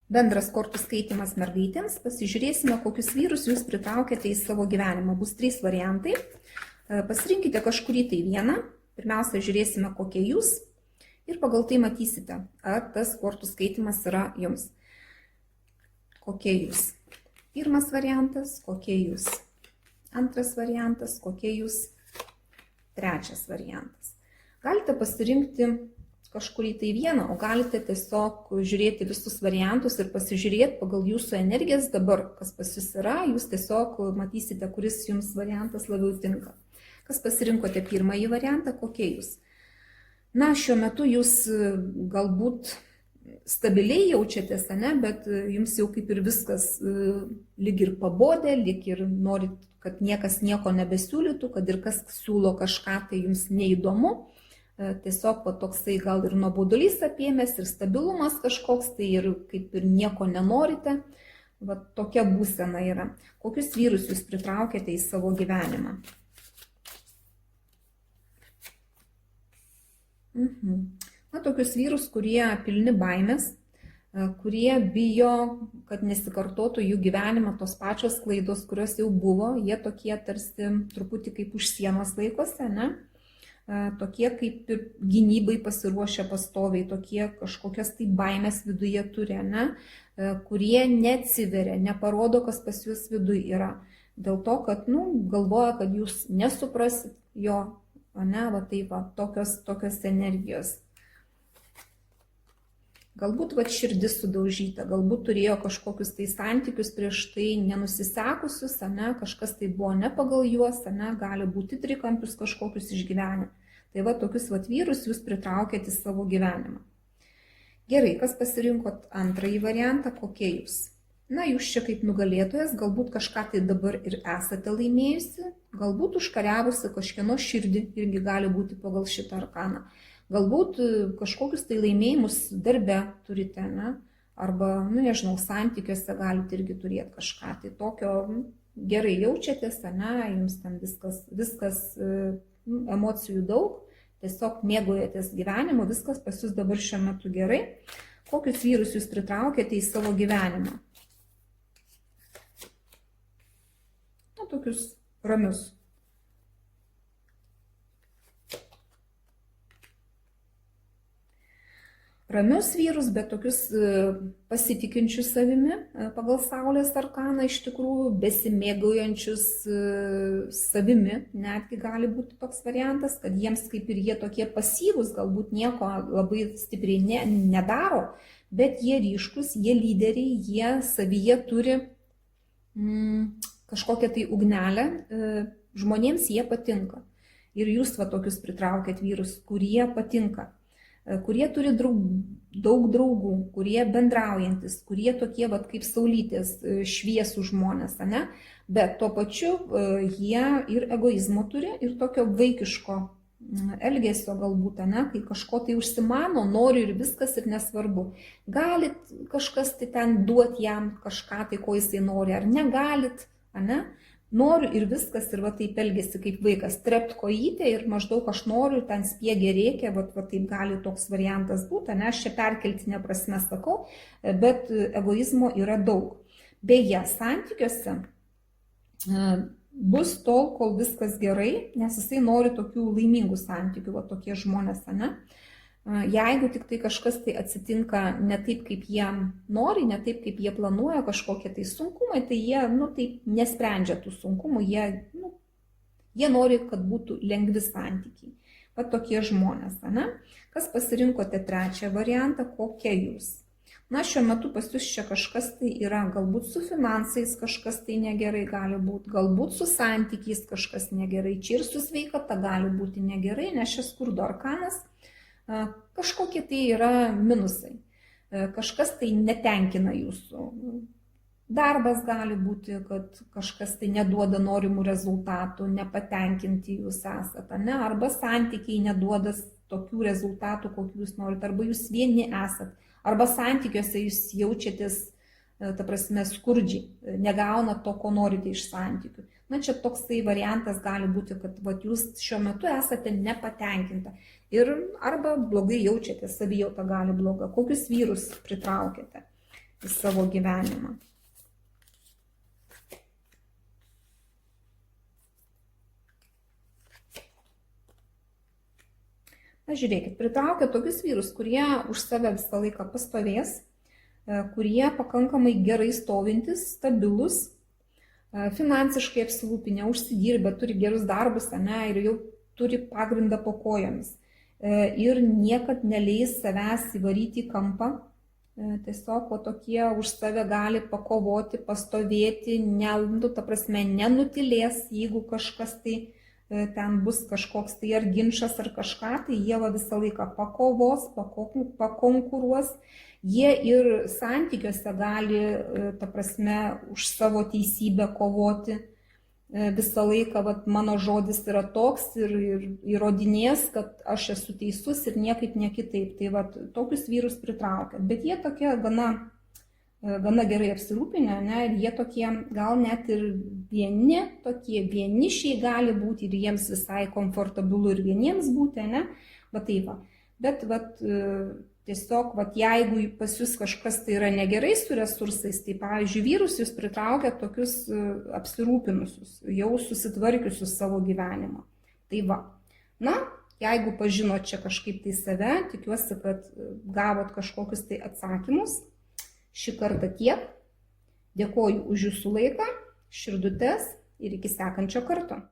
Bendras kortų skaitimas mergaitėms. Pasižiūrėsime, kokius vyrus jūs pritraukėte į savo gyvenimą. Bus 3 variantai. Pasirinkite kažkurį tai vieną. Pirmiausia, žiūrėsime, kokie jūs. Ir pagal tai matysite, ar tas kortų skaitimas yra jums. Kokie jūs. Pirmas variantas, kokie jūs. Antras variantas, kokie jūs. Trečias variantas. Galite pasirinkti kažkurį tai vieną, o galite tiesiog žiūrėti visus variantus ir pasižiūrėti pagal jūsų energijas dabar, kas pas jūs yra, jūs tiesiog matysite, kuris jums variantas labiau tinka. Kas pasirinkote pirmąjį variantą, kokie jūs? Na, šiuo metu jūs galbūt stabiliai jaučiatės, ne, bet jums jau kaip ir viskas lyg ir pabodė, lyg ir norit, kad niekas nieko nebesiūlytų, kad ir kas siūlo kažką, tai jums neįdomu. Tiesiog toksai gal ir nuobodulys apėmęs ir stabilumas kažkoks, tai ir kaip ir nieko nenorite. Va, tokia būsena yra. Kokius vyrus jūs pritraukėte į savo gyvenimą? Na, tokius vyrus, kurie pilni baimės, kurie bijo, kad nesikartotų jų gyvenime tos pačios klaidos, kurios jau buvo. Jie tokie tarsi truputį kaip už sienos laikosi, ne? Tokie kaip ir gynybai pasiruošę pastoviai, tokie kažkokias tai baimės viduje turi, ne? Kurie neatsiveria, neparodo, kas pas jūs viduje yra. Dėl to, kad galvoja, kad jūs nesuprasit jo, ne? Va, taip, va, tokios energijos. Galbūt širdis sudaužyta, galbūt turėjo kažkokius tai santykius prieš tai nenusisekusius, ne, kažkas tai buvo ne pagal juos, ne, gali būti trikampius kažkokius išgyvenę. Tai va, tokius vyrus jūs pritraukėte į savo gyvenimą. Gerai, kas pasirinkot antrąjį variantą, kokie jūs? Na, jūs čia kaip nugalėtojas, galbūt kažką tai dabar ir esate laimėjusi, galbūt užkariavusi kažkieno širdį, irgi gali būti pagal šitą arkaną. Galbūt kažkokius tai laimėjimus darbe turite, ne? Arba, nežinau, santykiuose galite irgi turėti kažką. Tai tokio gerai jaučiatės, ne? Jums ten viskas emocijų daug, tiesiog mėgaujatės gyvenimu, viskas pas jūs dabar šiuo metu gerai. Kokius vyrus jūs pritraukėte į savo gyvenimą? Na, tokius ramius. Ramius vyrus, bet tokius pasitikinčius savimi pagal Saulės arkaną, iš tikrųjų besimėgaujančius savimi, netgi gali būti toks variantas, kad jiems kaip ir jie tokie pasyvūs, galbūt nieko labai stipriai nedaro, bet jie ryškus, jie lyderiai, jie savyje turi kažkokią tai ugnelę, žmonėms jie patinka. Ir jūs va tokius pritraukėt vyrus, kurie patinka. Kurie turi daug draugų, kurie bendraujantis, kurie tokie vat, kaip saulytės, šviesų žmonės, ne? Bet tuo pačiu jie ir egoizmo turi, ir tokio vaikiško elgesio galbūt, ne? Kai kažko tai užsimano, nori ir viskas ir nesvarbu. Galit kažkas tai ten duoti jam kažką tai, ko jisai nori, ar negalit, ne? Noriu ir viskas, ir va taip elgesi kaip vaikas, trept kojytę ir maždaug aš noriu, ten spiegia rėkia, va taip gali toks variantas būti, ne, aš čia perkeltinė prasme sakau, bet egoizmo yra daug. Beje, santykiuose bus tol, kol viskas gerai, nes jisai nori tokių laimingų santykių, va tokie žmonės, ne. Jeigu tik tai kažkas tai atsitinka ne taip, kaip jie nori, ne taip, kaip jie planuoja, kažkokie tai sunkumai, tai jie taip nesprendžia tų sunkumų, jie nori, kad būtų lengvi santykiai. Va tokie žmonės, ne? Kas pasirinkote trečią variantą, kokie jūs? Na, šiuo metu pas jūs čia kažkas tai yra, galbūt su finansais kažkas tai negerai gali būti, galbūt su santykiais kažkas negerai, čia ir su sveikata gali būti negerai, nes šis skurdo arkanas. Kažkokie tai yra minusai, kažkas tai netenkina jūsų. Darbas gali būti, kad kažkas tai neduoda norimų rezultatų, nepatenkinti jūs esate, ne? Arba santykiai neduoda tokių rezultatų, kokių jūs norite, arba jūs vieni esate, arba santykiuose jūs jaučiatės, ta prasme, skurdžiai, negauna to, ko norite iš santykių. Na, čia toksai variantas gali būti, kad jūs šiuo metu esate nepatenkinta ir arba blogai jaučiate, savijauta gali bloga. Kokius vyrus pritraukėte? į savo gyvenimą. Na, žiūrėkit, pritraukia tokius vyrus, kurie už save visą laiką pastovės, kurie pakankamai gerai stovintis, stabilus, finansiškai apsirūpinę, užsidirbę, turi gerus darbus, ane, ir jau turi pagrindą po kojomis. Ir niekad neleis savęs įvaryti į kampą. Tiesiog tokie už save gali pakovoti, pastovėti, nenutilės, jeigu kažkas tai ten bus kažkoks tai ar ginčas ar kažką, tai jie visą laiką pakovos, pakonkuruos. Jie ir santykiuose gali, ta prasme, už savo teisybę kovoti. Visą laiką mano žodis yra toks ir įrodinės, kad aš esu teisus ir niekaip ne kitaip. Tai tokius vyrus pritraukia. Bet jie tokie gana gerai apsirūpinę, ne, ir jie tokie gal net ir tokie vienišiai gali būti ir jiems visai komfortabilu ir vieniems būti, ne, bet tiesiog, jeigu pas jūs kažkas tai yra negerai su resursais, tai pavyzdžiui, vyrus jūs pritraukia tokius apsirūpinusius, jau susitvarkiusius savo gyvenimą. Tai na, jeigu pažinot čia kažkaip tai save, tikiuosi, kad gavot kažkokius tai atsakymus. Šį kartą tiek. Dėkoju už jūsų laiką, širdutes ir iki sekančio karto.